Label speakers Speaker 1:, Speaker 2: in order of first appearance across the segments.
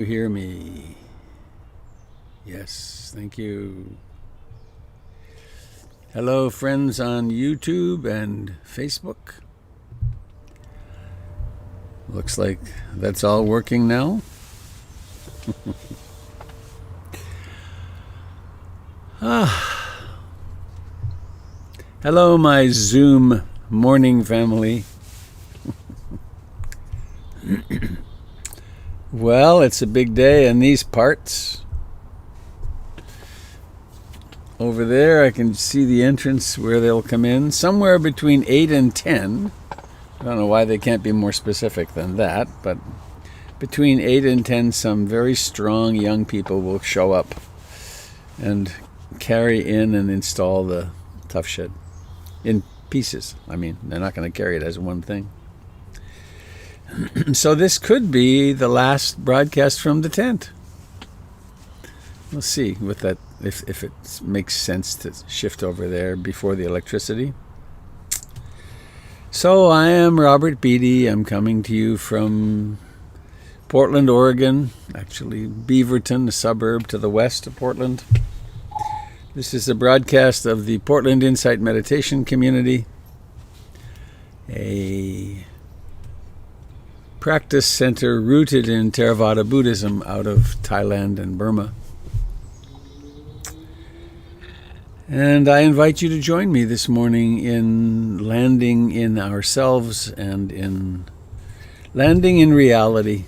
Speaker 1: You hear me? Yes, thank you. Hello, friends on YouTube and Facebook. Looks like that's all working now. Hello, my Zoom morning family. Well, it's a big day in these parts. Over there, I can see the entrance where they'll come in, somewhere between 8 and 10. I don't know why they can't be more specific than that, but between 8 and 10, some very strong young people will show up and carry in and install the tough shed in pieces. I mean, they're not going to carry it as one thing. So this could be the last broadcast from the tent. We'll see with that if it makes sense to shift over there before the electricity. So I am Robert Beatty. I'm coming to you from Portland, Oregon, actually Beaverton, a suburb to the west of Portland. This is a broadcast of the Portland Insight Meditation Community, a practice center rooted in Theravada Buddhism out of Thailand and Burma. And I invite you to join me this morning in landing in ourselves and in landing in reality,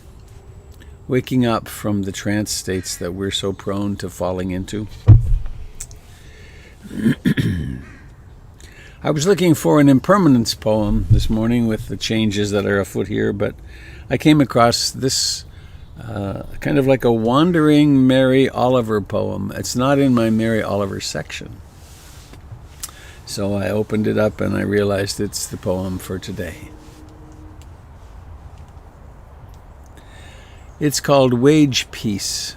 Speaker 1: waking up from the trance states that we're so prone to falling into. I was looking for an impermanence poem this morning with the changes that are afoot here, but I came across this kind of like a wandering Mary Oliver poem. It's not in my Mary Oliver section. So I opened it up and I realized it's the poem for today. It's called Wage Peace.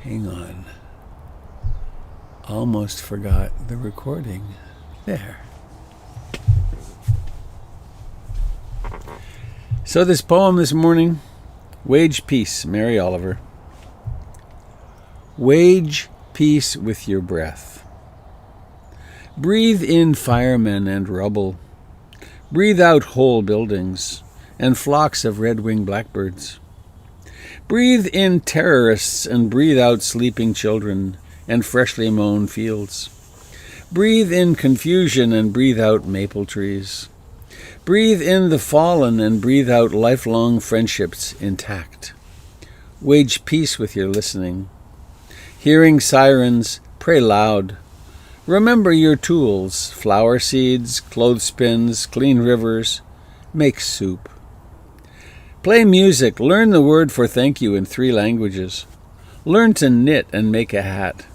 Speaker 1: Hang on. Almost forgot the recording. There. So this poem this morning, Wage Peace, Mary Oliver. Wage peace with your breath. Breathe in firemen and rubble. Breathe out whole buildings and flocks of red-winged blackbirds. Breathe in terrorists and breathe out sleeping children and freshly mown fields. Breathe in confusion and breathe out maple trees. Breathe in the fallen and breathe out lifelong friendships intact. Wage peace with your listening. Hearing sirens, pray loud. Remember your tools, flower seeds, clothespins, clean rivers. Make soup. Play music, learn the word for thank you in 3 languages. Learn to knit and make a hat.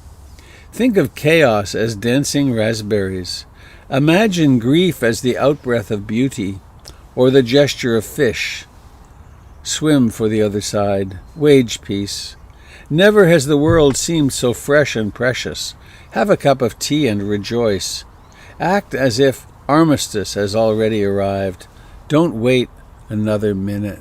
Speaker 1: Think of chaos as dancing raspberries. Imagine grief as the outbreath of beauty, or the gesture of fish. Swim for the other side. Wage peace. Never has the world seemed so fresh and precious. Have a cup of tea and rejoice. Act as if armistice has already arrived. Don't wait another minute.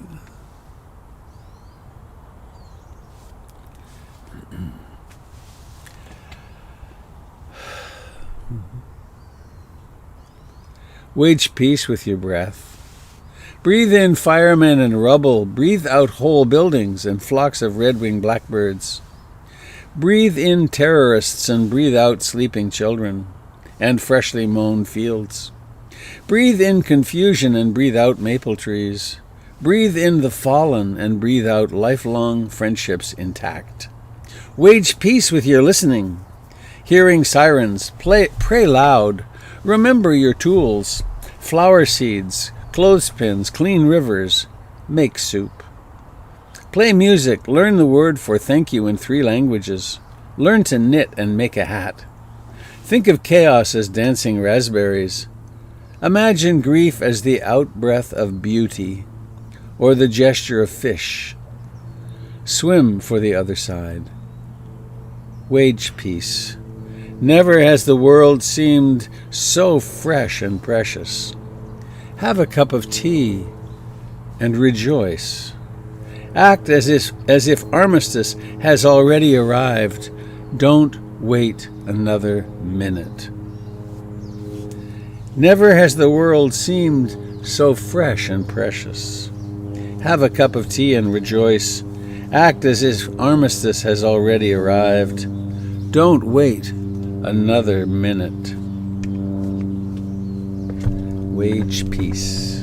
Speaker 1: Wage peace with your breath. Breathe in firemen and rubble. Breathe out whole buildings and flocks of red-winged blackbirds. Breathe in terrorists and breathe out sleeping children and freshly mown fields. Breathe in confusion and breathe out maple trees. Breathe in the fallen and breathe out lifelong friendships intact. Wage peace with your listening. Hearing sirens, pray loud. Remember your tools, flower seeds, clothespins, clean rivers. Make soup. Play music, learn the word for thank you in 3 languages. Learn to knit and make a hat. Think of chaos as dancing raspberries. Imagine grief as the outbreath of beauty, or the gesture of fish. Swim for the other side. Wage peace. Never has the world seemed so fresh and precious. Have a cup of tea and rejoice. Act as if armistice has already arrived. Don't wait another minute. Never has the world seemed so fresh and precious. Have a cup of tea and rejoice. Act as if armistice has already arrived. Don't wait another minute. Wage peace.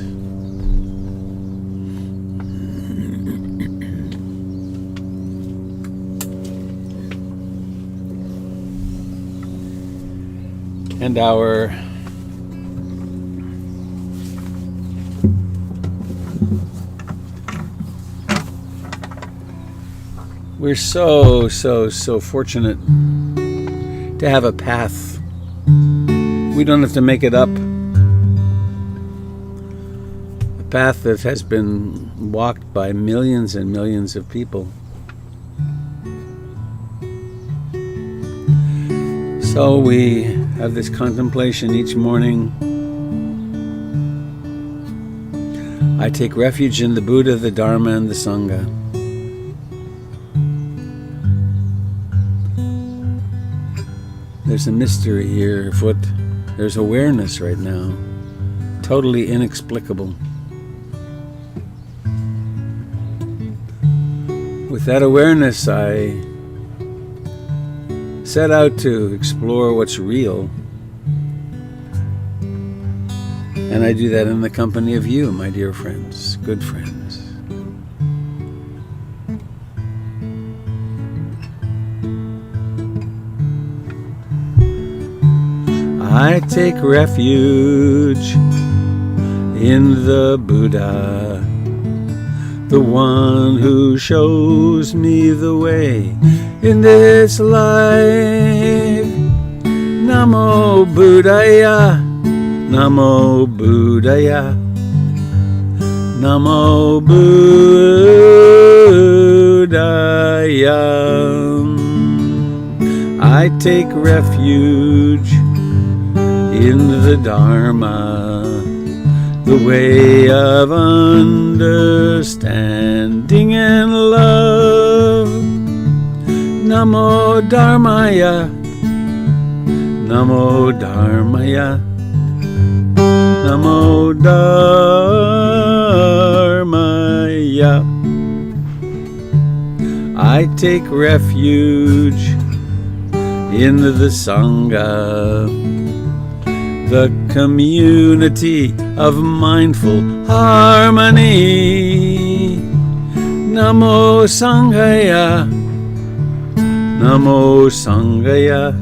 Speaker 1: And we're so fortunate to have a path. We don't have to make it up. A path that has been walked by millions and millions of people. So we have this contemplation each morning. I take refuge in the Buddha, the Dharma, and the Sangha. There's a mystery here afoot. There's awareness right now, totally inexplicable. With that awareness, I set out to explore what's real. And I do that in the company of you, my dear friends, good friends. I take refuge in the Buddha, the one who shows me the way in this life. Namo Buddhaya, Namo Buddhaya, Namo Buddhaya. I take refuge in the Dharma, the way of understanding and love. Namo Dharmaya, Namo Dharmaya, Namo Dharmaya. I take refuge in the Sangha, the community of mindful harmony. Namo Sanghaya, Namo Sanghaya,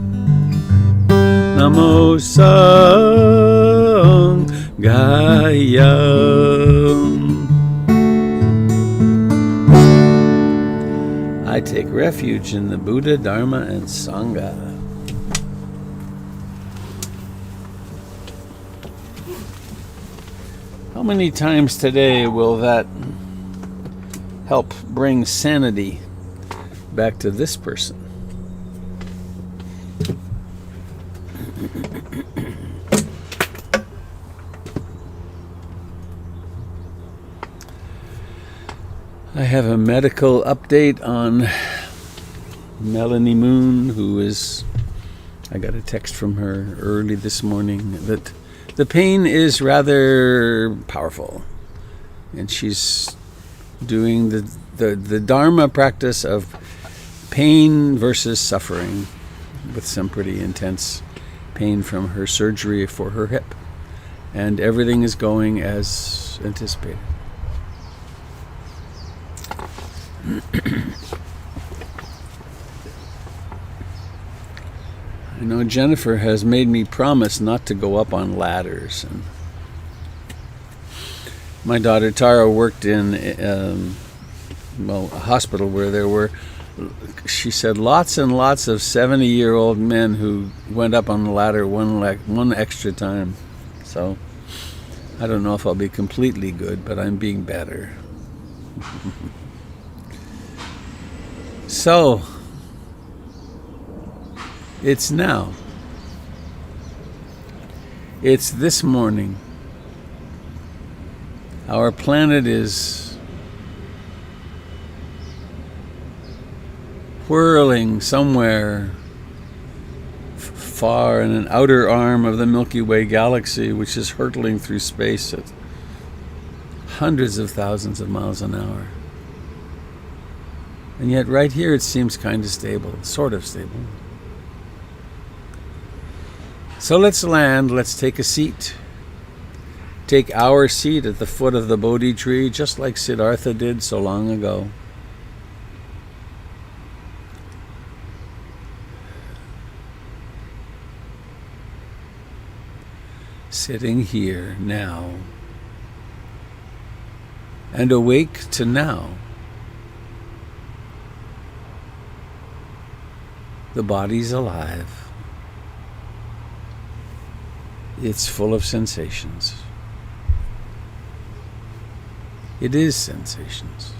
Speaker 1: Namo Sanghaya. I take refuge in the Buddha, Dharma, and Sangha. How many times today will that help bring sanity back to this person? I have a medical update on Melanie Moon, I got a text from her early this morning that the pain is rather powerful, and she's doing the Dharma practice of pain versus suffering, with some pretty intense pain from her surgery for her hip, and everything is going as anticipated. I know Jennifer has made me promise not to go up on ladders. And my daughter Tara worked in a hospital where there were, she said, lots and lots of 70-year-old men who went up on the ladder one extra time. So I don't know if I'll be completely good, but I'm being better. So it's now. It's this morning. Our planet is whirling somewhere far in an outer arm of the Milky Way galaxy, which is hurtling through space at hundreds of thousands of miles an hour. And yet right here it seems kind of stable, sort of stable. So let's land, let's take a seat. Take our seat at the foot of the Bodhi tree, just like Siddhartha did so long ago. Sitting here now, and awake to now. The body's alive. It's full of sensations. It is sensations.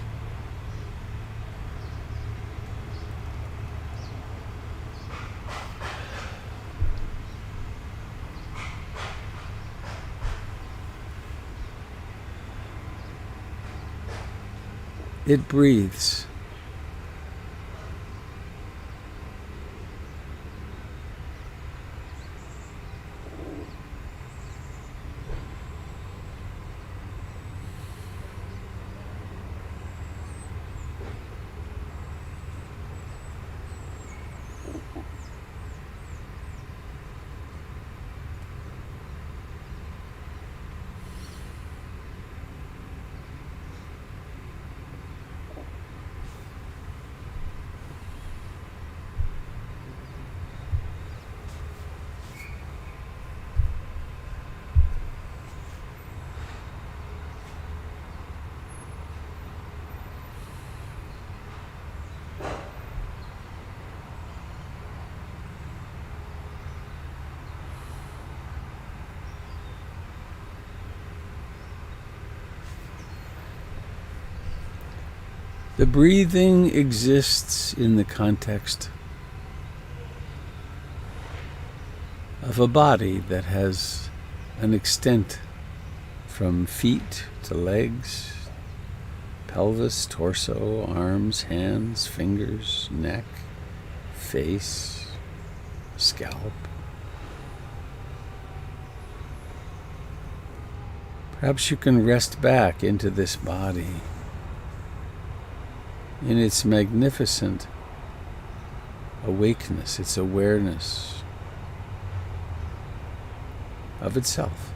Speaker 1: It breathes. The breathing exists in the context of a body that has an extent from feet to legs, pelvis, torso, arms, hands, fingers, neck, face, scalp. Perhaps you can rest back into this body in its magnificent awakeness, its awareness of itself.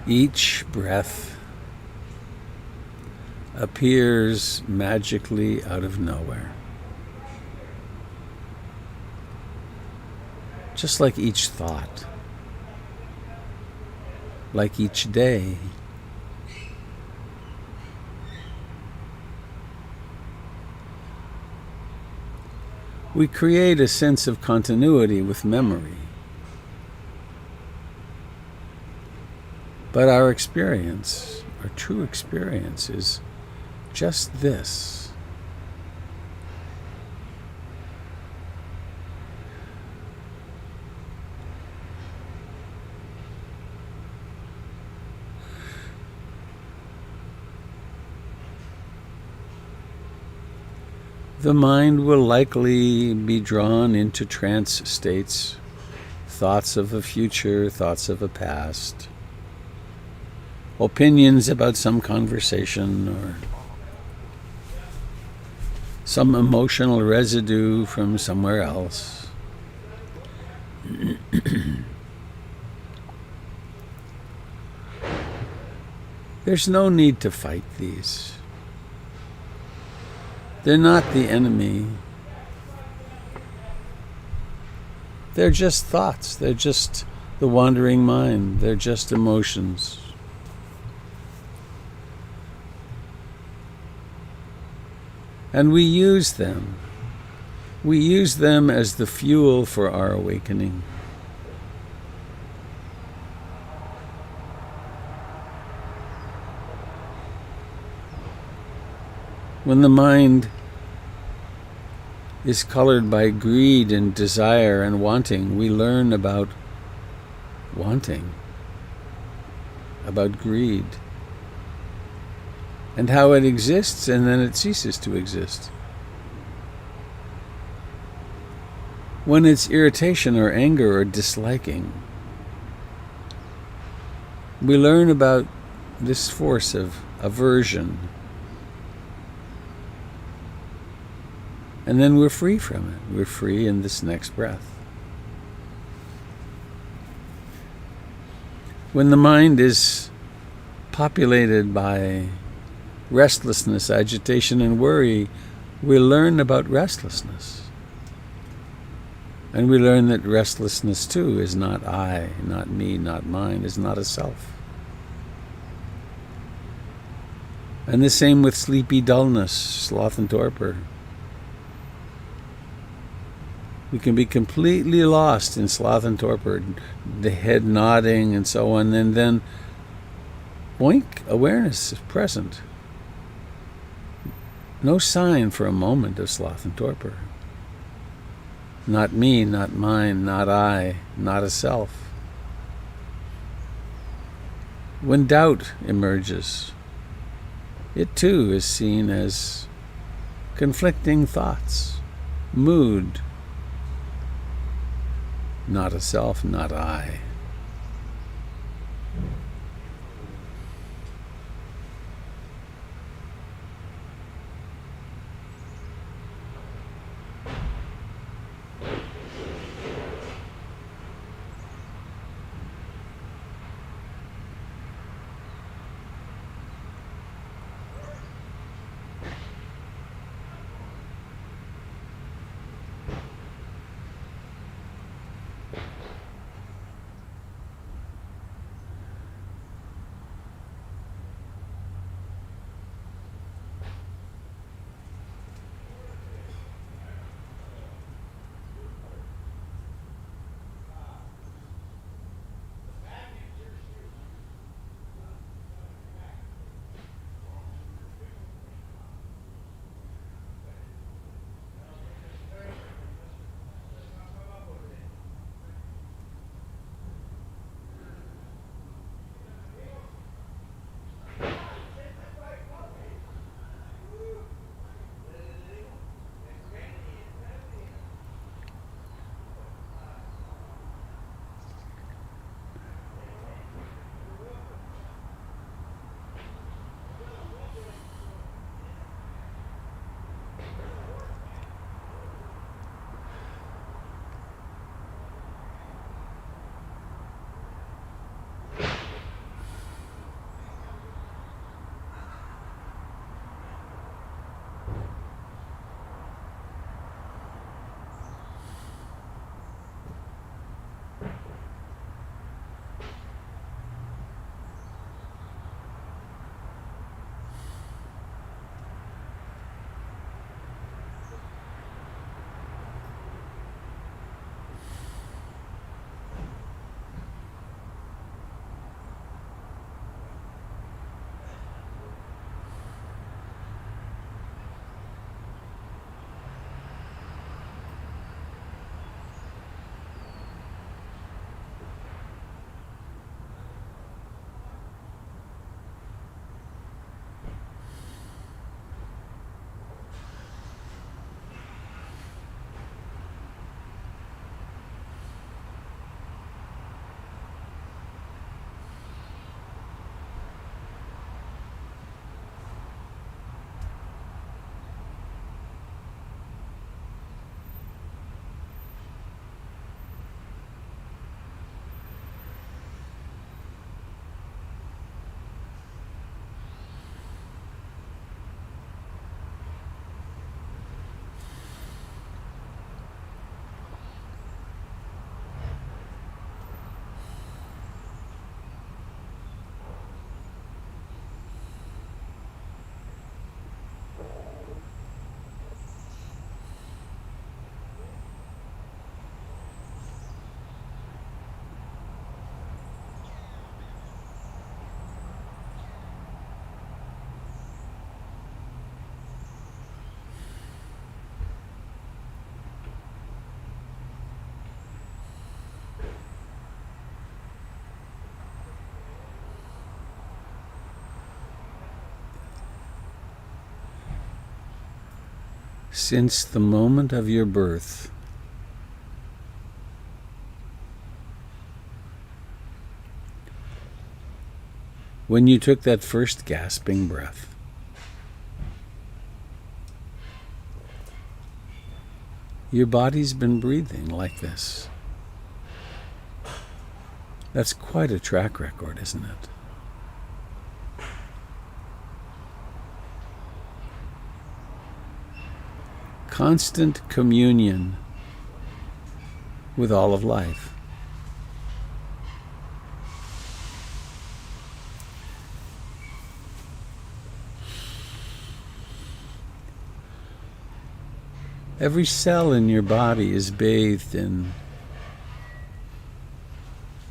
Speaker 1: Each breath appears magically out of nowhere. Just like each thought, like each day. We create a sense of continuity with memory. But our experience, our true experience, is just this. the mind will likely be drawn into trance states, thoughts of a future, thoughts of a past, opinions about some conversation or some emotional residue from somewhere else. There's no need to fight these. They're not the enemy. They're just thoughts. They're just the wandering mind. They're just emotions. And we use them. We use them as the fuel for our awakening. When the mind is colored by greed and desire and wanting, we learn about wanting, about greed, and how it exists and then it ceases to exist. When it's irritation or anger or disliking, we learn about this force of aversion. And then we're free from it. We're free in this next breath. When the mind is populated by restlessness, agitation, and worry, we learn about restlessness. And we learn that restlessness too is not I, not me, not mine, is not a self. And the same with sleepy dullness, sloth and torpor. We can be completely lost in sloth and torpor, the head nodding and so on, and then, boink, awareness is present. No sign for a moment of sloth and torpor. Not me, not mine, not I, not a self. When doubt emerges, it too is seen as conflicting thoughts, mood, not a self, not I. since the moment of your birth. When you took that first gasping breath. Your body's been breathing like this. That's quite a track record, isn't it? Constant communion with all of life. Every cell in your body is bathed in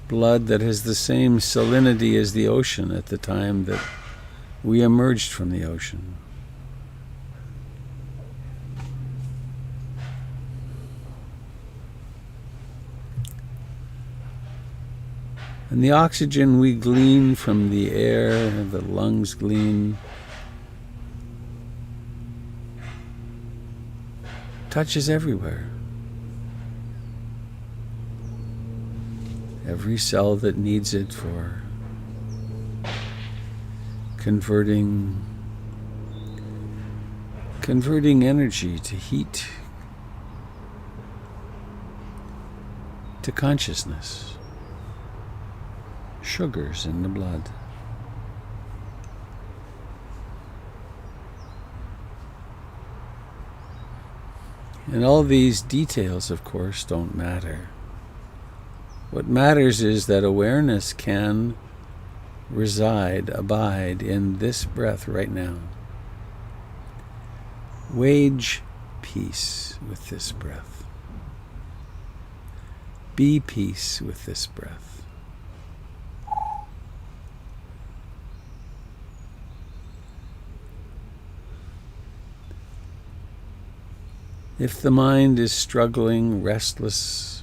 Speaker 1: blood that has the same salinity as the ocean at the time that we emerged from the ocean. And the oxygen we glean from the air, the lungs glean, touches everywhere. Every cell that needs it for converting energy to heat, to consciousness, sugars in the blood. And all these details, of course, don't matter. What matters is that awareness can abide in this breath right now. Wage peace with this breath. Be peace with this breath. If the mind is struggling, restless,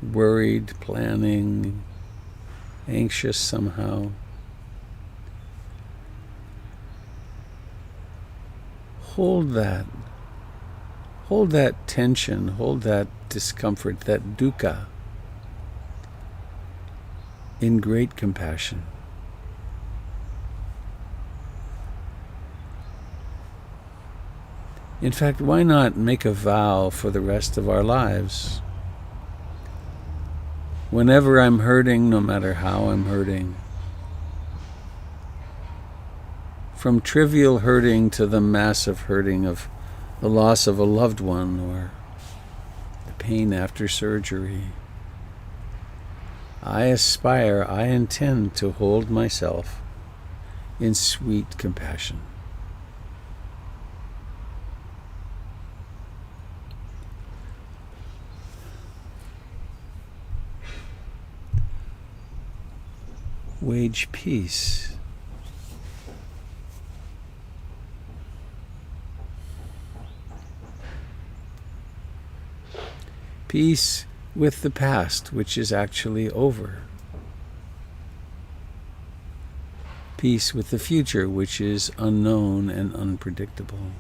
Speaker 1: worried, planning, anxious somehow, hold that tension, hold that discomfort, that dukkha in great compassion. In fact, why not make a vow for the rest of our lives? Whenever I'm hurting, no matter how I'm hurting, from trivial hurting to the massive hurting of the loss of a loved one or the pain after surgery, I intend to hold myself in sweet compassion. Wage peace. Peace with the past, which is actually over. Peace with the future, which is unknown and unpredictable.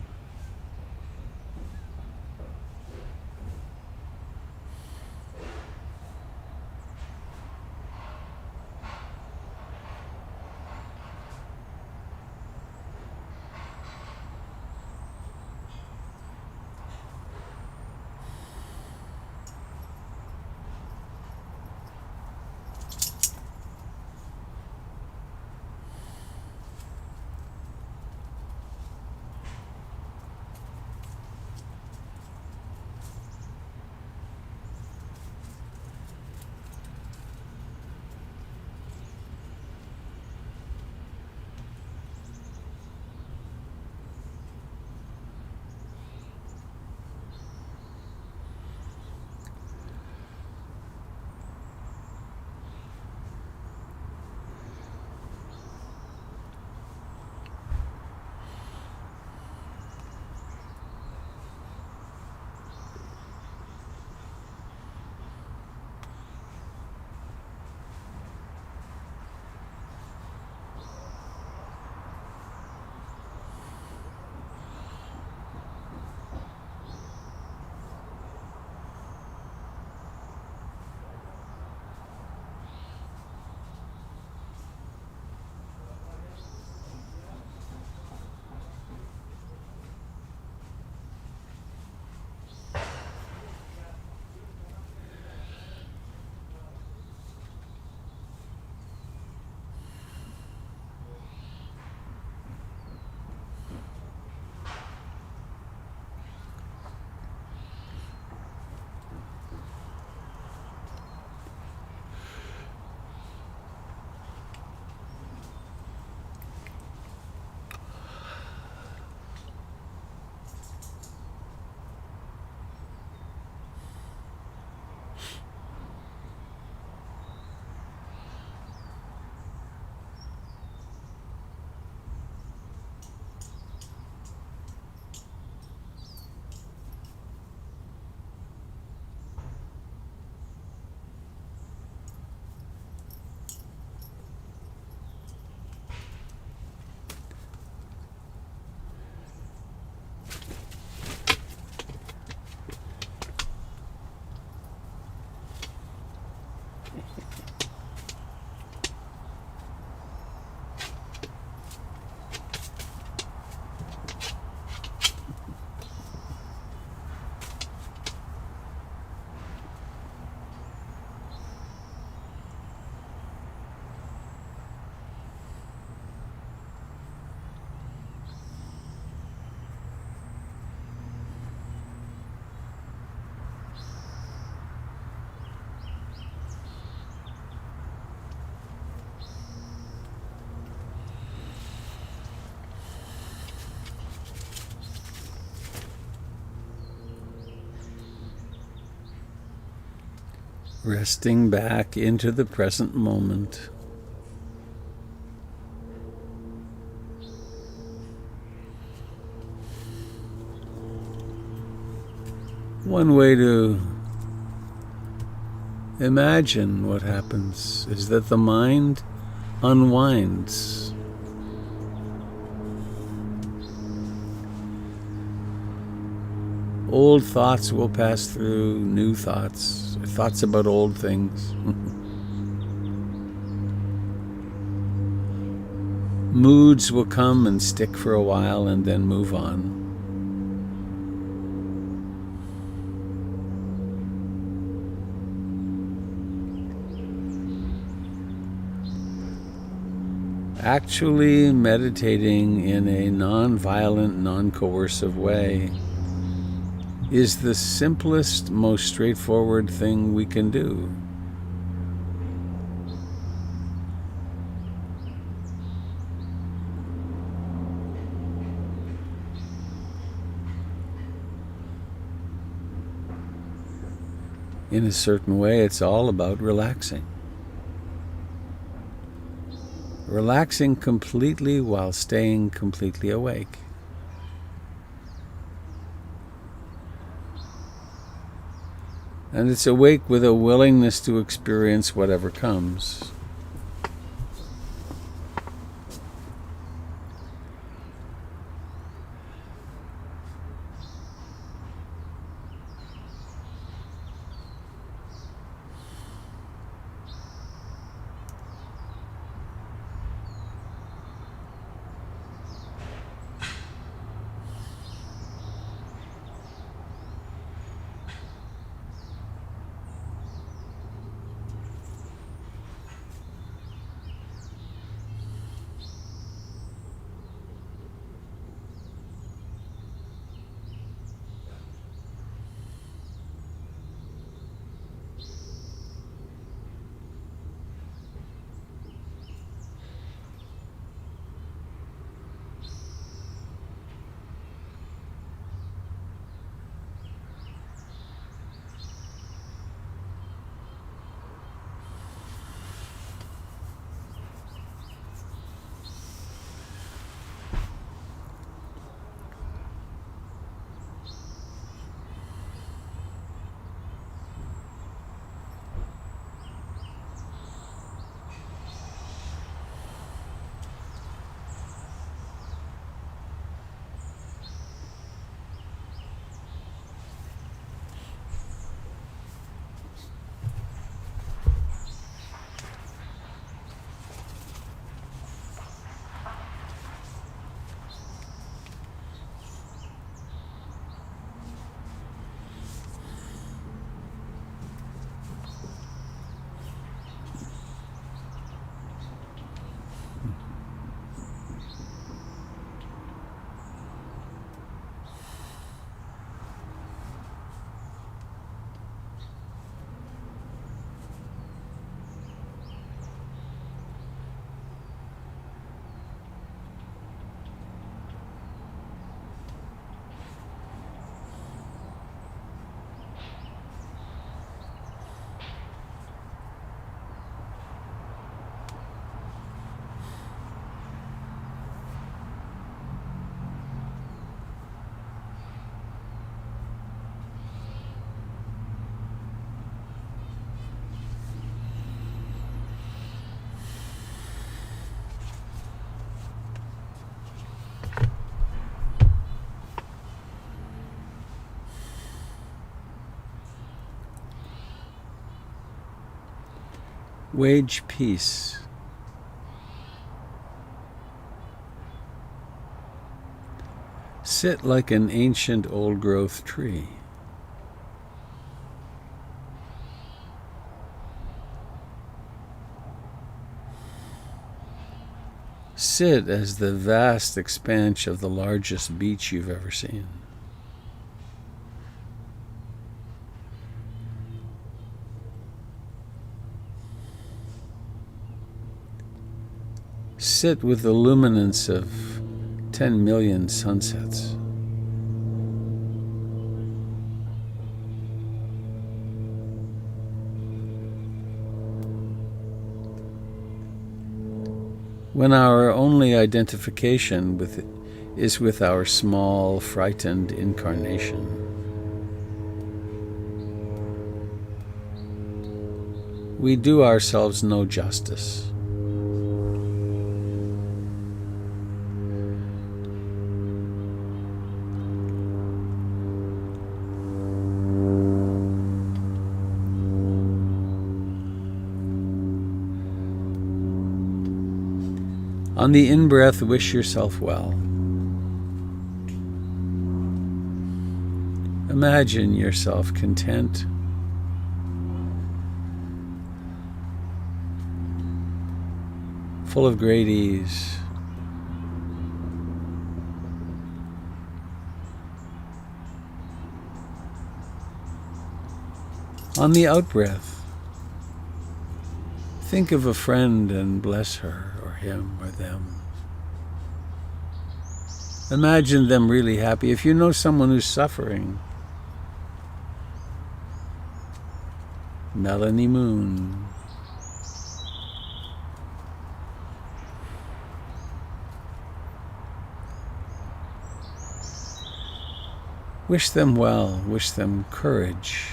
Speaker 1: resting back into the present moment. One way to imagine what happens is that the mind unwinds. Old thoughts will pass through, new thoughts about old things. Moods will come and stick for a while and then move on. Actually meditating in a non-violent, non-coercive way is the simplest, most straightforward thing we can do. In a certain way, it's all about relaxing. Relaxing completely while staying completely awake. And it's awake with a willingness to experience whatever comes. Wage peace. Sit like an ancient old-growth tree. Sit as the vast expanse of the largest beach you've ever seen. Sit with the luminance of 10 million sunsets. when our only identification is with our small, frightened incarnation. We do ourselves no justice. On the in-breath, wish yourself well. Imagine yourself content, full of great ease. On the out-breath, think of a friend and bless her or him or them. Imagine them really happy. If you know someone who's suffering, Melanie Moon. Wish them well, wish them courage.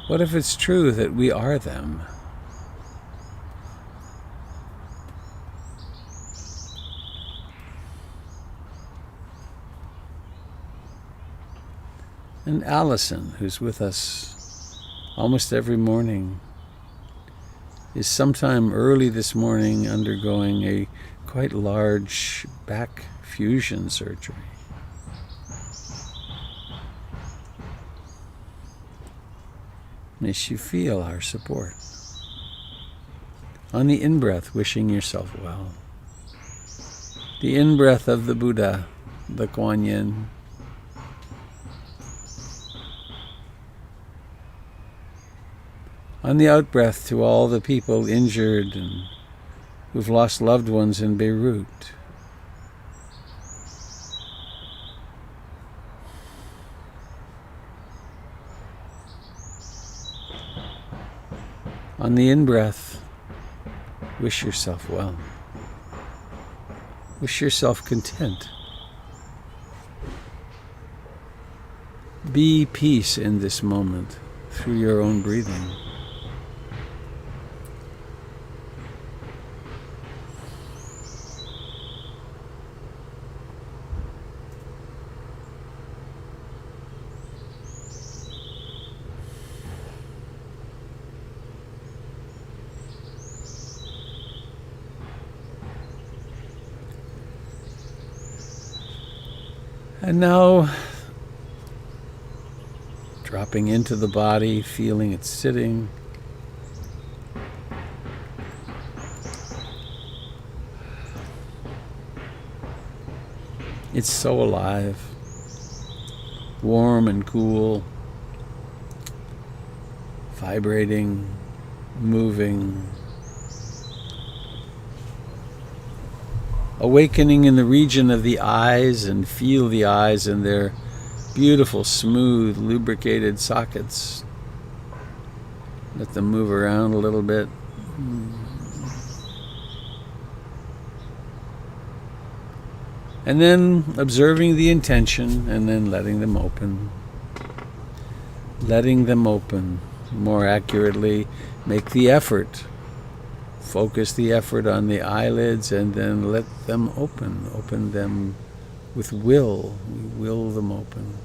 Speaker 1: What if it's true that we are them? And Allison, who's with us almost every morning, is sometime early this morning undergoing a quite large back fusion surgery. May she feel our support. On the in-breath, wishing yourself well. The in-breath of the Buddha, the Kuan Yin. On the out-breath, to all the people injured and who've lost loved ones in Beirut. On the in-breath, wish yourself well. Wish yourself content. Be peace in this moment through your own breathing. And now, dropping into the body, feeling it sitting. It's so alive, warm and cool, vibrating, moving. Awakening in the region of the eyes, and feel the eyes in their beautiful, smooth, lubricated sockets. Let them move around a little bit. And then observing the intention and then letting them open. Letting them open. More accurately, make the effort. Focus the effort on the eyelids and then let them open. Open them with will. We will them open.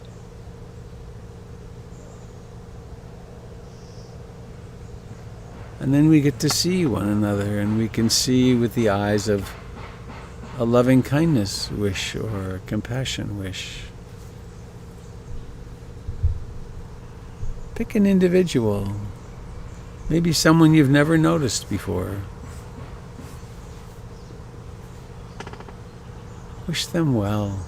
Speaker 1: And then we get to see one another, and we can see with the eyes of a loving kindness wish or a compassion wish. Pick an individual, maybe someone you've never noticed before. Wish them well.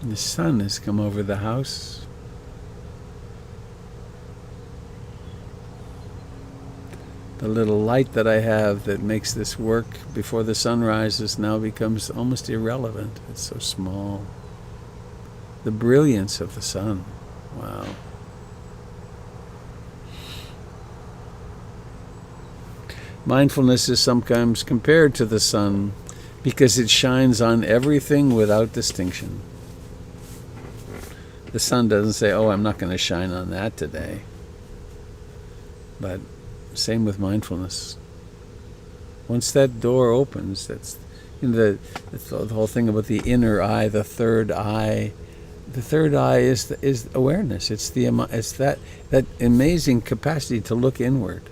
Speaker 1: The sun has come over the house. The little light that I have that makes this work before the sun rises now becomes almost irrelevant. It's so small. The brilliance of the sun. Wow. Mindfulness is sometimes compared to the sun because it shines on everything without distinction. The sun doesn't say, oh, I'm not going to shine on that today. But same with mindfulness. Once that door opens, that's the whole thing about the inner eye, the third eye. The third eye is awareness. It's that amazing capacity to look inward.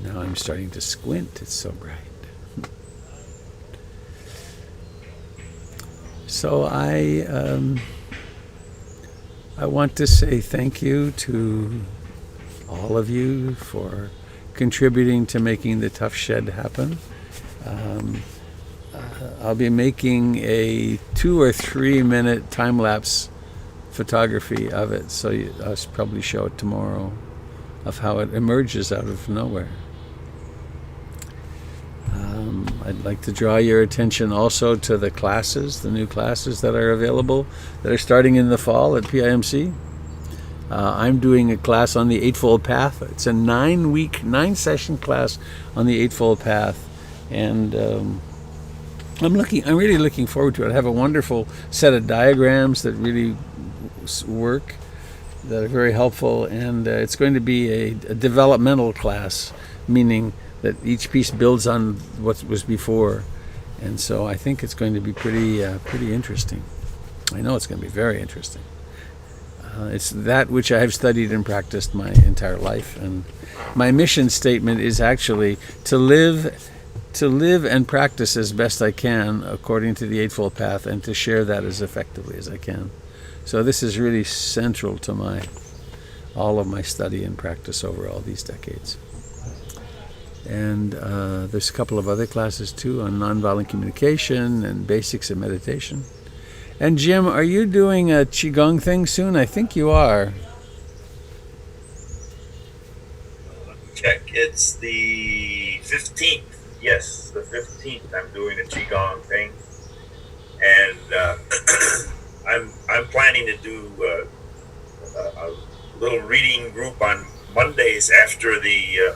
Speaker 1: Now I'm starting to squint. It's so bright. So I want to say thank you to all of you for contributing to making the Tough Shed happen. I'll be making a 2 or 3 minute time-lapse photography of it, so I'll probably show it tomorrow, of how it emerges out of nowhere. I'd like to draw your attention also to the classes, the new classes that are available, that are starting in the fall at PIMC. I'm doing a class on the Eightfold Path. It's a 9-session class on the Eightfold Path, and I'm really looking forward to it. I have a wonderful set of diagrams that really work, that are very helpful, and it's going to be a developmental class, meaning that each piece builds on what was before, and so I think it's going to be pretty interesting. I know it's going to be very interesting. It's that which I have studied and practiced my entire life, and my mission statement is actually to live and practice as best I can according to the Eightfold Path, and to share that as effectively as I can. So this is really central to all of my study and practice over all these decades. And there's a couple of other classes too on nonviolent communication and basics of meditation. And Jim, are you doing a Qigong thing soon? I think you are.
Speaker 2: Let me check. It's the 15th. Yes, the 15th. I'm doing a Qigong thing. And I'm planning to do a little reading group on Mondays after the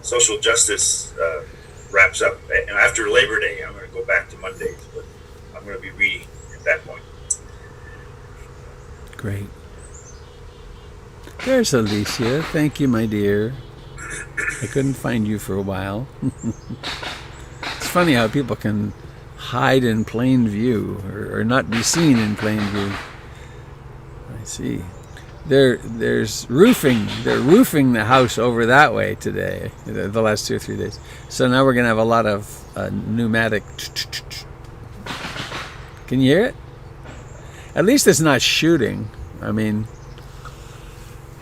Speaker 2: social justice wraps up. And after Labor Day, I'm going to go back to Mondays, but I'm going to be reading at that point.
Speaker 1: Great. There's Alicia. Thank you, my dear. I couldn't find you for a while. It's funny how people can hide in plain view, or not be seen in plain view. I see. There's roofing. They're roofing the house over that way today, the last 2 or 3 days. So now we're going to have a lot of pneumatic. Can you hear it? At least it's not shooting. I mean,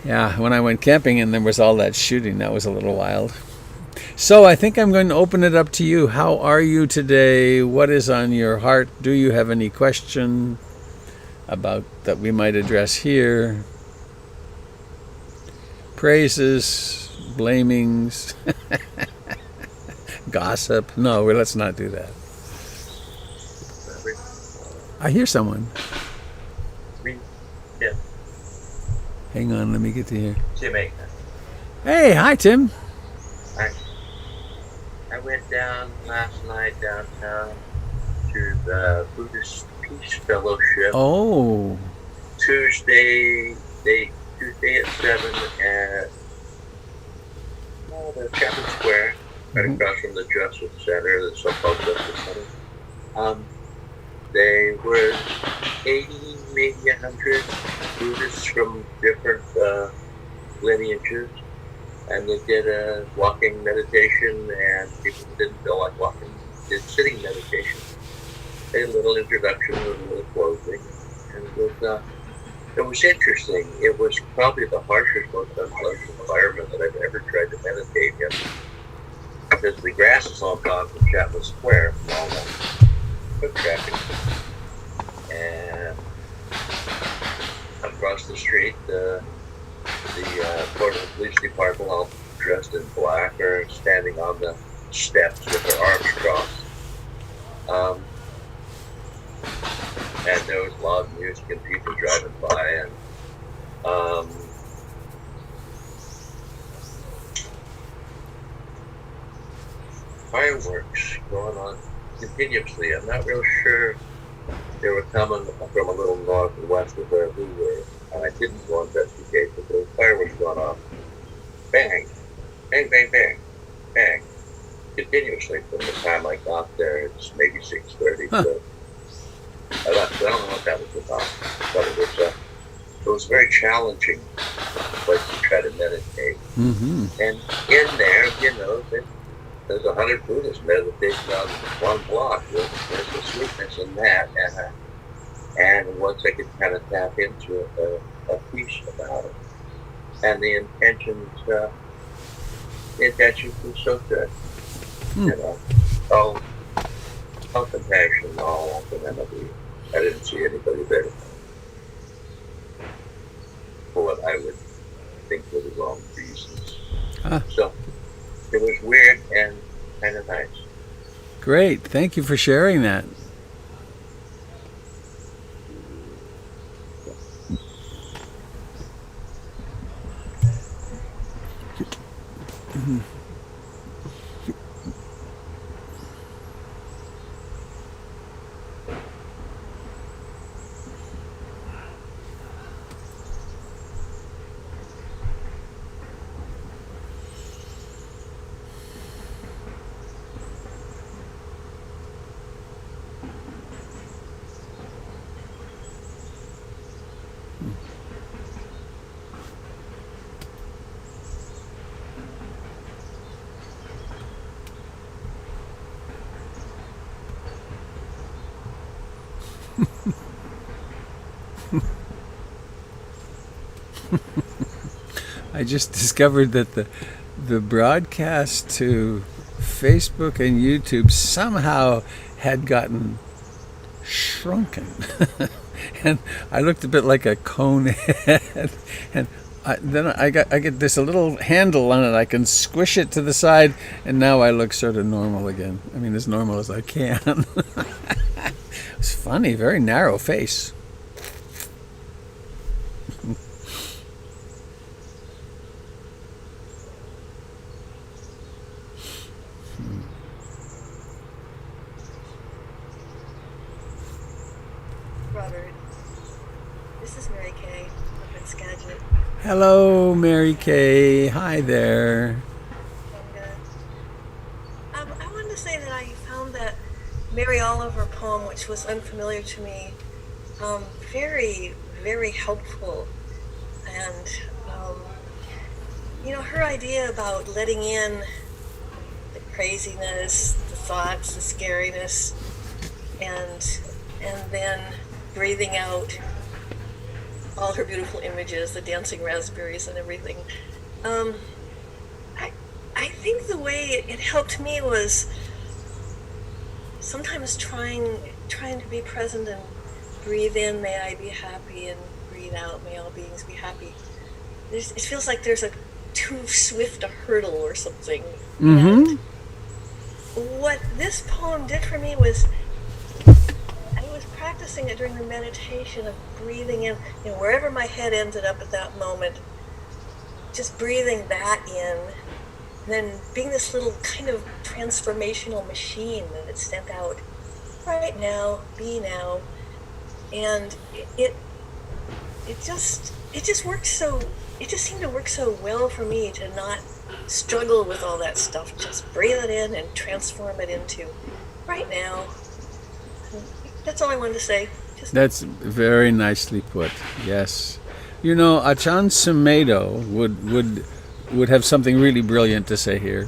Speaker 1: yeah, when I went camping and there was all that shooting, that was a little wild. So I think I'm going to open it up to you. How are you today? What is on your heart? Do you have any question about that we might address here? Praises, blamings, gossip. No, let's not do that. I hear someone.
Speaker 2: Yeah.
Speaker 1: Hang on, let me get to here.
Speaker 2: Tim.
Speaker 1: Hey, hi, Tim.
Speaker 3: I went down last night downtown to the Buddhist Peace Fellowship.
Speaker 1: Oh.
Speaker 3: Tuesday at 7 at the Chapel Square, right across from the Justice Center, the so-called Justice Center. There were 80, maybe 100 Buddhists from different lineages, and they did a walking meditation, and people who didn't feel like walking did sitting meditation. They had a little introduction with a little closing, and it was interesting. It was probably the harshest, most unpleasant environment that I've ever tried to meditate in, because the grass is all gone from Chapel Square, from all that foot traffic. And across the street, the Portland Police Department, all dressed in black, are standing on the steps with their arms crossed. And there was loud music and people driving by, and fireworks going on continuously. I'm not real sure they were coming from a little north and west of where we were, and I didn't go investigate, but there were fireworks going off. Bang, bang, bang, bang, bang, continuously from the time I got there. It's maybe 6:30. So I don't know what that was about, but it was very challenging place to try to meditate.
Speaker 1: Mm-hmm.
Speaker 3: And in there, there's 100 Buddhists meditating on one block. There's a sweetness in that, and once I could kind of tap into a piece about it, and the intentions were so good. All compassion, all equanimity. I didn't see anybody there for what I would think were the wrong reasons. So it was weird and kind of nice.
Speaker 1: Great. Thank you for sharing that. I just discovered that the broadcast to Facebook and YouTube somehow had gotten shrunken. And I looked a bit like a cone head. And then I get this a little handle on it. I can squish it to the side, and now I look sort of normal again. I mean, as normal as I can. It's funny, very narrow face.
Speaker 4: Robert, this is Mary Kay up in Skagit.
Speaker 1: Hello, Mary Kay. Hi there.
Speaker 4: I wanted to say that I found that Mary Oliver poem, which was unfamiliar to me, very, very helpful. And, her idea about letting in the craziness, the thoughts, the scariness, and then breathing out all her beautiful images, the dancing raspberries and everything. I think the way it helped me was sometimes trying to be present and breathe in, may I be happy, and breathe out, may all beings be happy. It feels like there's too swift a hurdle or something.
Speaker 1: Mm-hmm.
Speaker 4: And what this poem did for me was I was practicing it during the meditation of breathing in, wherever my head ended up at that moment, just breathing that in, and then being this little kind of transformational machine that it sent out, right now, be now, and it just worked so. It just seemed to work so well for me to not struggle with all that stuff. Just breathe it in and transform it into right now. That's all I wanted to say.
Speaker 1: That's very nicely put. Yes. Achan Sumedo would have something really brilliant to say here.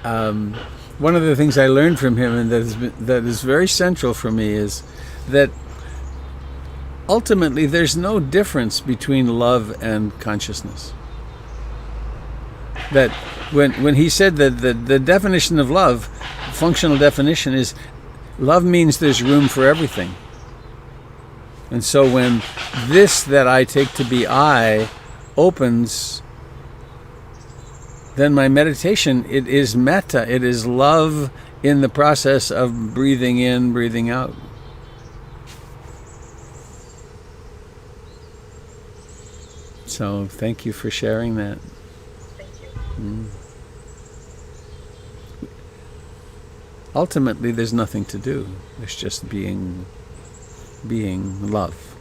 Speaker 1: One of the things I learned from him, and that is very central for me, is that ultimately there's no difference between love and consciousness. That when he said that the definition of love, functional definition, is love means there's room for everything. And so when this that I take to be I opens, then my meditation, it is metta, it is love in the process of breathing in, breathing out. So thank you for sharing that.
Speaker 4: Thank you.
Speaker 1: Ultimately, there's nothing to do. There's just being love.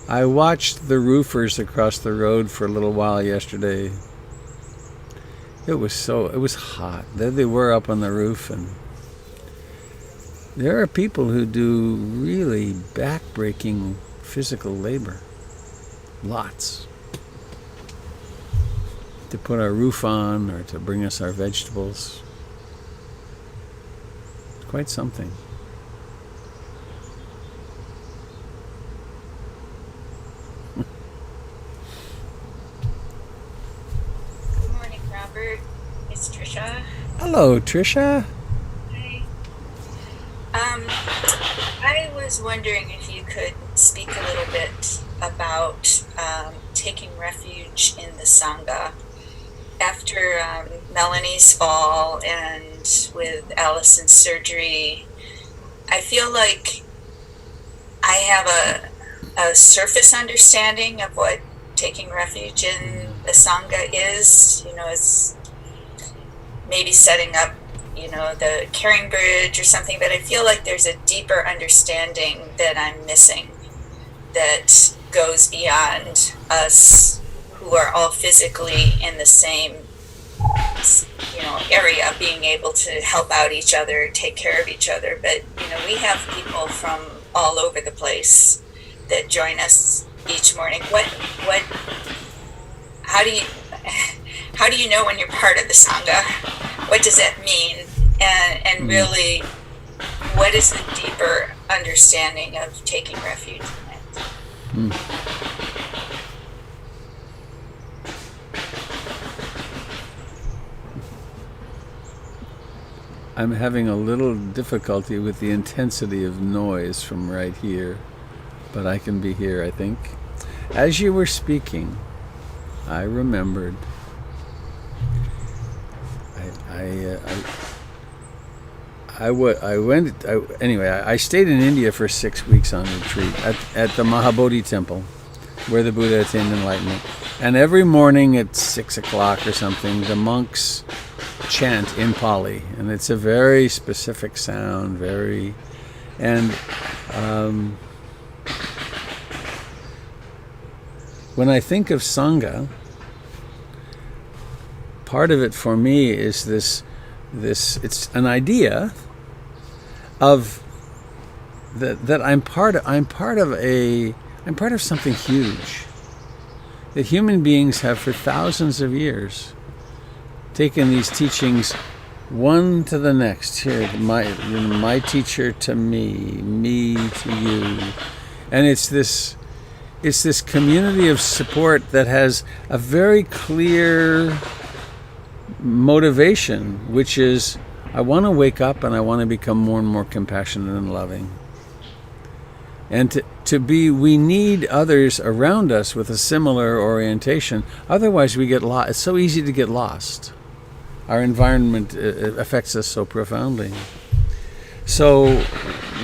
Speaker 1: I watched the roofers across the road for a little while yesterday. It was hot. There they were up on the roof, and there are people who do really back-breaking physical labor. Lots. To put our roof on or to bring us our vegetables. It's quite something.
Speaker 5: It's Trisha.
Speaker 1: Hello, Trisha.
Speaker 5: Hi. I was wondering if you could speak a little bit about taking refuge in the Sangha. After Melanie's fall and with Allison's surgery, I feel like I have a surface understanding of what taking refuge in the Sangha is. It's maybe setting up, the caring bridge or something, but I feel like there's a deeper understanding that I'm missing that goes beyond us who are all physically in the same, area, being able to help out each other, take care of each other. But, we have people from all over the place that join us each morning. How do you know when you're part of the Sangha? What does that mean? And really, what is the deeper understanding of taking refuge in it?
Speaker 1: I'm having a little difficulty with the intensity of noise from right here, but I can be here, I think. As you were speaking, I remembered. I stayed in India for 6 weeks on retreat at the Mahabodhi temple, where the Buddha attained enlightenment. And every morning at 6 o'clock or something, the monks chant in Pali, and it's a very specific sound, when I think of Sangha, part of it for me is this it's an idea of that I'm part of something huge, that human beings have for thousands of years taken these teachings one to the next. Here, my teacher to me to you, and it's this community of support that has a very clear motivation, which is I want to wake up and I want to become more and more compassionate and loving. And we need others around us with a similar orientation. Otherwise we get lost. It's so easy to get lost. Our environment affects us so profoundly. So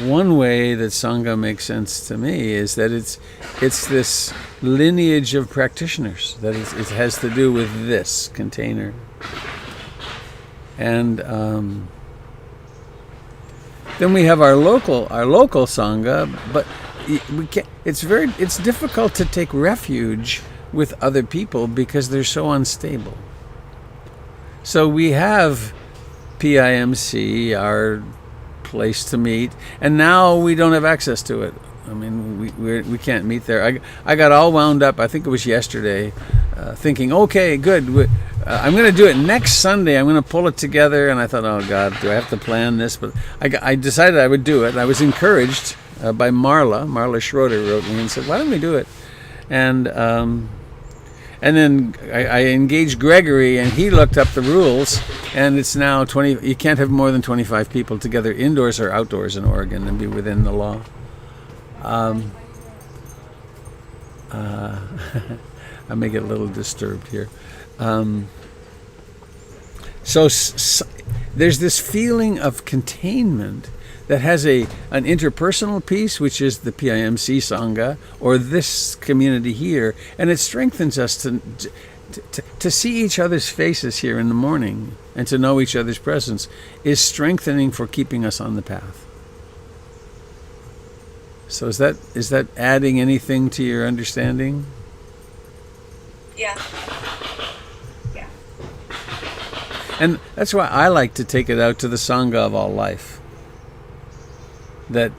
Speaker 1: one way that Sangha makes sense to me is that it's this lineage of practitioners, that it has to do with this container. And then we have our local Sangha, but we can't. It's difficult to take refuge with other people because they're so unstable. So we have PIMC, our place to meet, and now we don't have access to it. I mean, we can't meet there. I got all wound up. I think it was yesterday. thinking, okay, good. I'm going to do it next Sunday. I'm going to pull it together. And I thought, oh, God, do I have to plan this? But I decided I would do it. I was encouraged by Marla. Marla Schroeder wrote me and said, why don't we do it? And then I engaged Gregory, and he looked up the rules. And it's now 20. You can't have more than 25 people together, indoors or outdoors in Oregon, and be within the law. I may get a little disturbed here. So there's this feeling of containment that has an interpersonal piece, which is the PIMC Sangha, or this community here, and it strengthens us to see each other's faces here in the morning and to know each other's presence is strengthening for keeping us on the path. So is that adding anything to your understanding?
Speaker 5: Yeah.
Speaker 1: And that's why I like to take it out to the Sangha of all life. That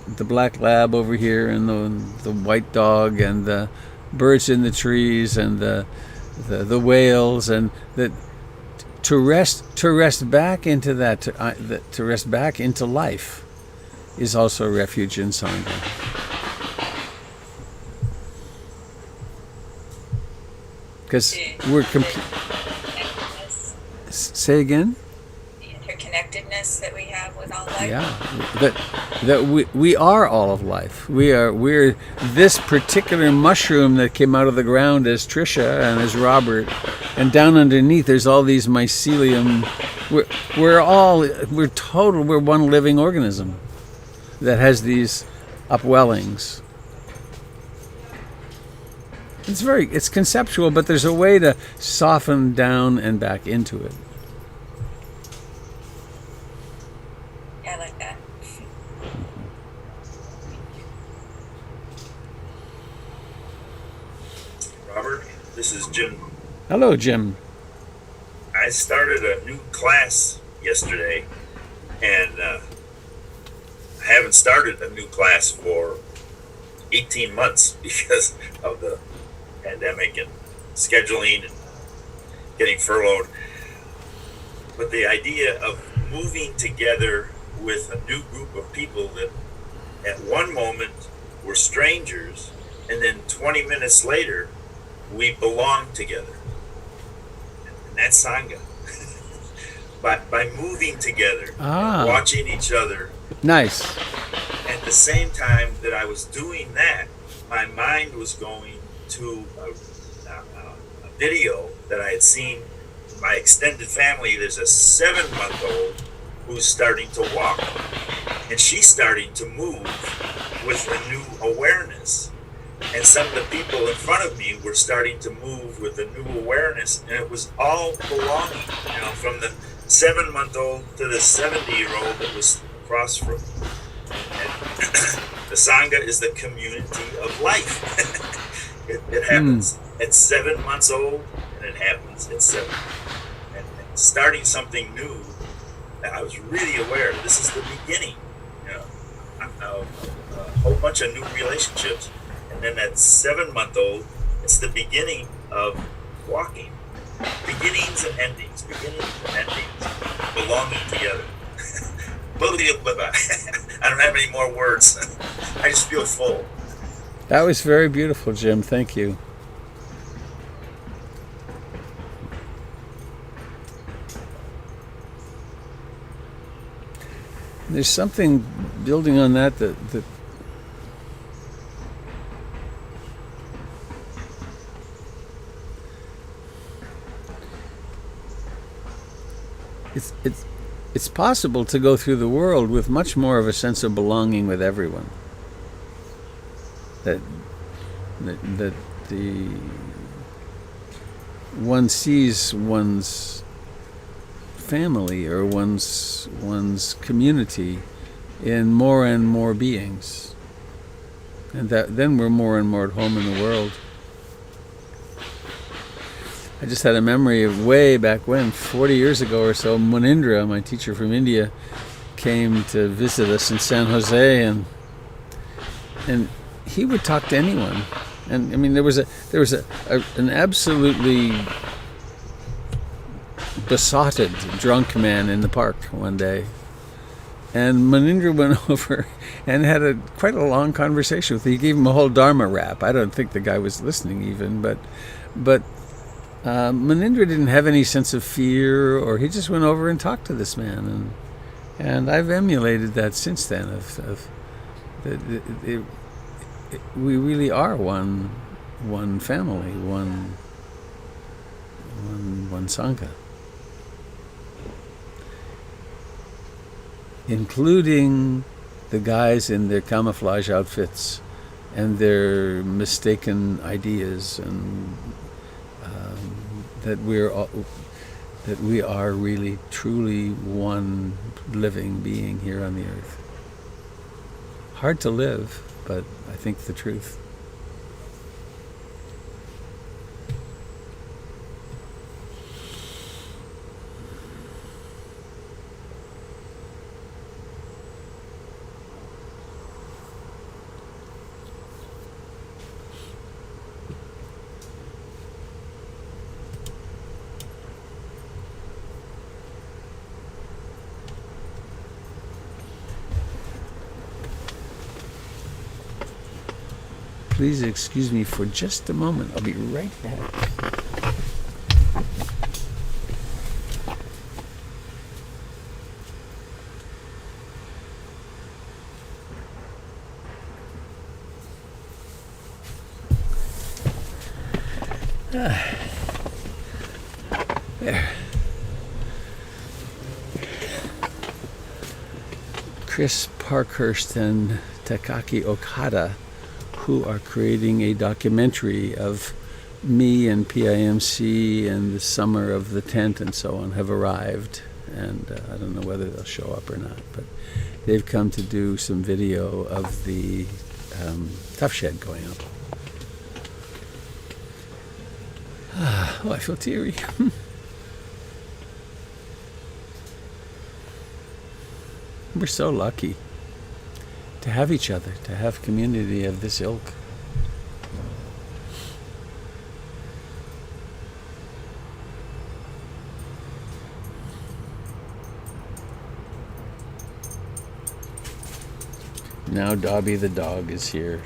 Speaker 1: the black lab over here, and the white dog, and the birds in the trees, and the whales, and that to rest back into that, to rest back into life, is also refuge in Sangha. Because we're Say again?
Speaker 5: The interconnectedness that we have with all life.
Speaker 1: Yeah, that we are all of life. We're this particular mushroom that came out of the ground as Tricia and as Robert, and down underneath there's all these mycelium. We're one living organism that has these upwellings. It's conceptual, but there's a way to soften down and back into it.
Speaker 5: Yeah, I like that.
Speaker 2: Robert, this is Jim.
Speaker 1: Hello, Jim.
Speaker 2: I started a new class yesterday, and I haven't started a new class for 18 months because of the pandemic and scheduling and getting furloughed. But the idea of moving together with a new group of people that at one moment were strangers, and then 20 minutes later we belong together, and that's Sangha. by moving together, and watching each other.
Speaker 1: Nice.
Speaker 2: At the same time that I was doing that, my mind was going to a video that I had seen in my extended family. There's a 7-month-old who's starting to walk, and she's starting to move with a new awareness. And some of the people in front of me were starting to move with a new awareness, and it was all belonging, from the 7-month-old to the 70-year-old that was across from me. And the Sangha is the community of life. It happens at 7 months old, and it happens at 7. And starting something new, I was really aware this is the beginning, of a whole bunch of new relationships. And then that 7-month-old, it's the beginning of walking. Beginnings and endings, belonging together. I don't have any more words. I just feel full.
Speaker 1: That was very beautiful, Jim. Thank you. There's something building on that it's possible to go through the world with much more of a sense of belonging with everyone. That the one sees one's family or one's community in more and more beings, and that then we're more and more at home in the world. I just had a memory of way back when, 40 years ago or so, Munindra, my teacher from India, came to visit us in San Jose, and he would talk to anyone. And I mean, there was an absolutely besotted drunk man in the park one day, and Manindra went over and had quite a long conversation with him. He gave him a whole Dharma rap. I don't think the guy was listening even, but Manindra didn't have any sense of fear, or he just went over and talked to this man, and I've emulated that since then. We really are one family, one Sangha, including the guys in their camouflage outfits and their mistaken ideas, and that we are really truly one living being here on the earth. Hard to live, but I think the truth. Please excuse me for just a moment. I'll be right back. There. Chris Parkhurst and Takaki Okada, who are creating a documentary of me and PIMC and the summer of the tent and so on, have arrived. And I don't know whether they'll show up or not, but they've come to do some video of the tough shed going up. Oh, I feel teary. We're so lucky to have each other, to have community of this ilk. Now Dobby the dog is here.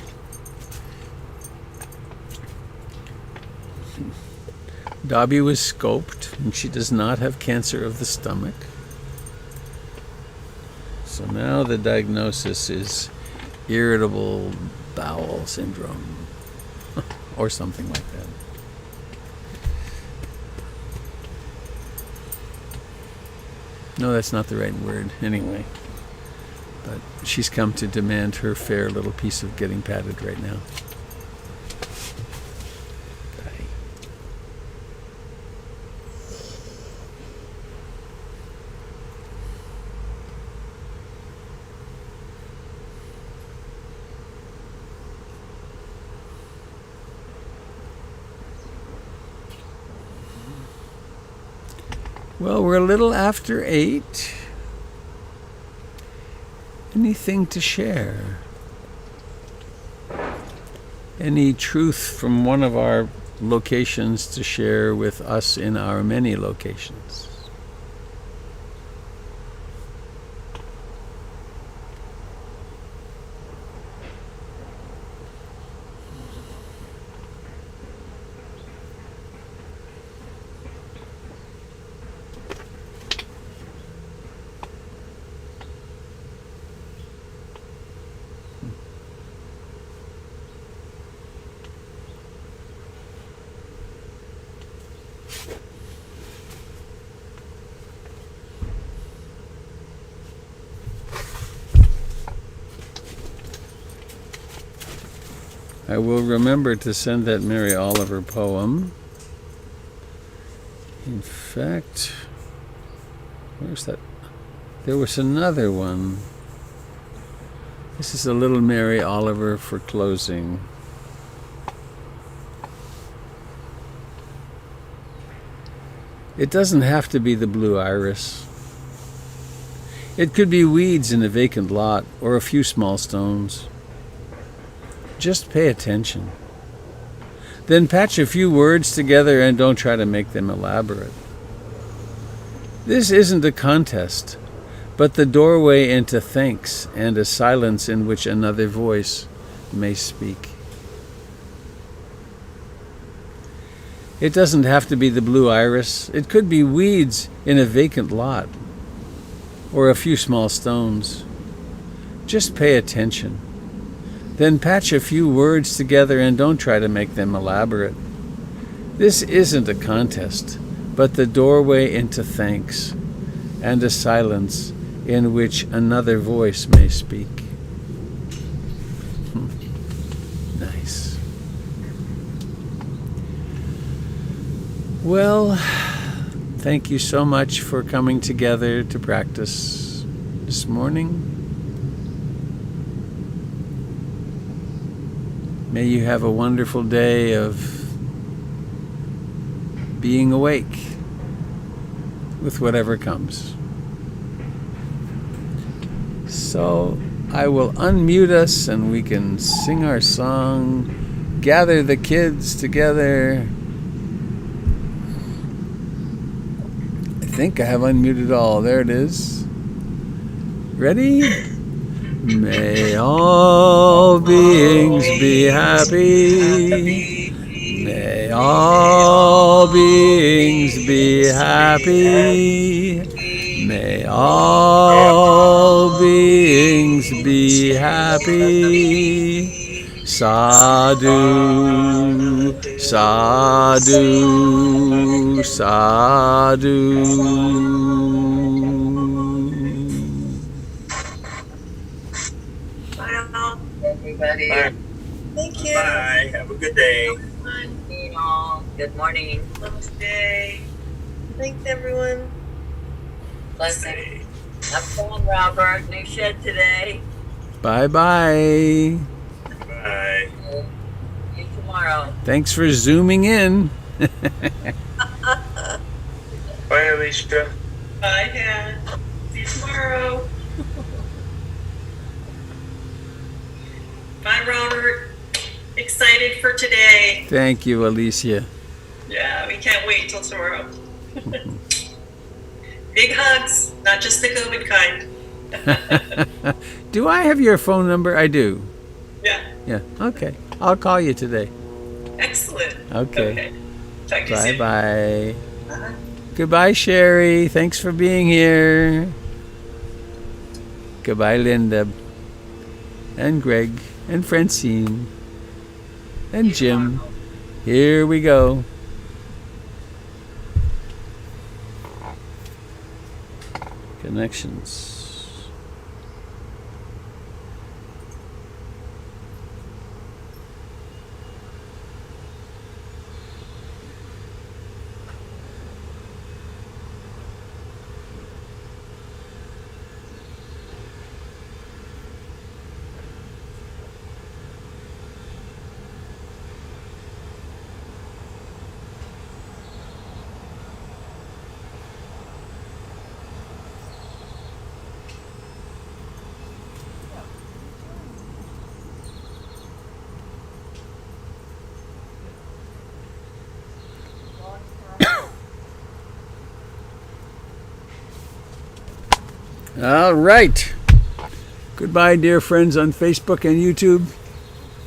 Speaker 1: Dobby was scoped, and she does not have cancer of the stomach. So now the diagnosis is irritable bowel syndrome, or something like that. No, that's not the right word, anyway. But she's come to demand her fair little piece of getting patted right now. Well, we're a little after 8. Anything to share? Any truth from one of our locations to share with us in our many locations? I will remember to send that Mary Oliver poem. In fact, where's that? There was another one. This is a little Mary Oliver for closing. It doesn't have to be the blue iris. It could be weeds in a vacant lot or a few small stones. Just pay attention. Then patch a few words together and don't try to make them elaborate. This isn't a contest, but the doorway into thanks and a silence in which another voice may speak. It doesn't have to be the blue iris. It could be weeds in a vacant lot, or a few small stones. Just pay attention. Then patch a few words together and don't try to make them elaborate. This isn't a contest, but the doorway into thanks and a silence in which another voice may speak. Nice. Well, thank you so much for coming together to practice this morning. May you have a wonderful day of being awake with whatever comes. So I will unmute us and we can sing our song, gather the kids together. I think I have unmuted all. There it is. Ready? May all beings be happy. May all beings be happy. May all beings be happy. Sadhu, sadhu, sadhu.
Speaker 5: Everybody.
Speaker 2: Bye.
Speaker 4: Thank you.
Speaker 2: Bye. Have a good day.
Speaker 5: Good morning. Namaste.
Speaker 4: Thanks, everyone.
Speaker 5: Blessing. Have fun, Robert. New shed today.
Speaker 1: Bye-bye.
Speaker 2: Bye.
Speaker 5: See you tomorrow.
Speaker 1: Thanks for zooming in.
Speaker 2: Bye, Alicia.
Speaker 5: Bye, Dad. See you tomorrow.
Speaker 6: Bye, Robert. Excited for today.
Speaker 1: Thank you, Alicia.
Speaker 6: Yeah, we can't wait till tomorrow. Big hugs, not just the COVID kind.
Speaker 1: Do I have your phone number? I do.
Speaker 6: Yeah,
Speaker 1: Yeah. Okay. I'll call you today.
Speaker 6: excellent.
Speaker 1: Okay.
Speaker 6: Talk to you soon.
Speaker 1: Bye-bye. Goodbye, Sherry. Thanks for being here. Goodbye, Linda. And Greg. And Francine. And Jim. Here we go. Connections. All right. Goodbye, dear friends on Facebook and YouTube.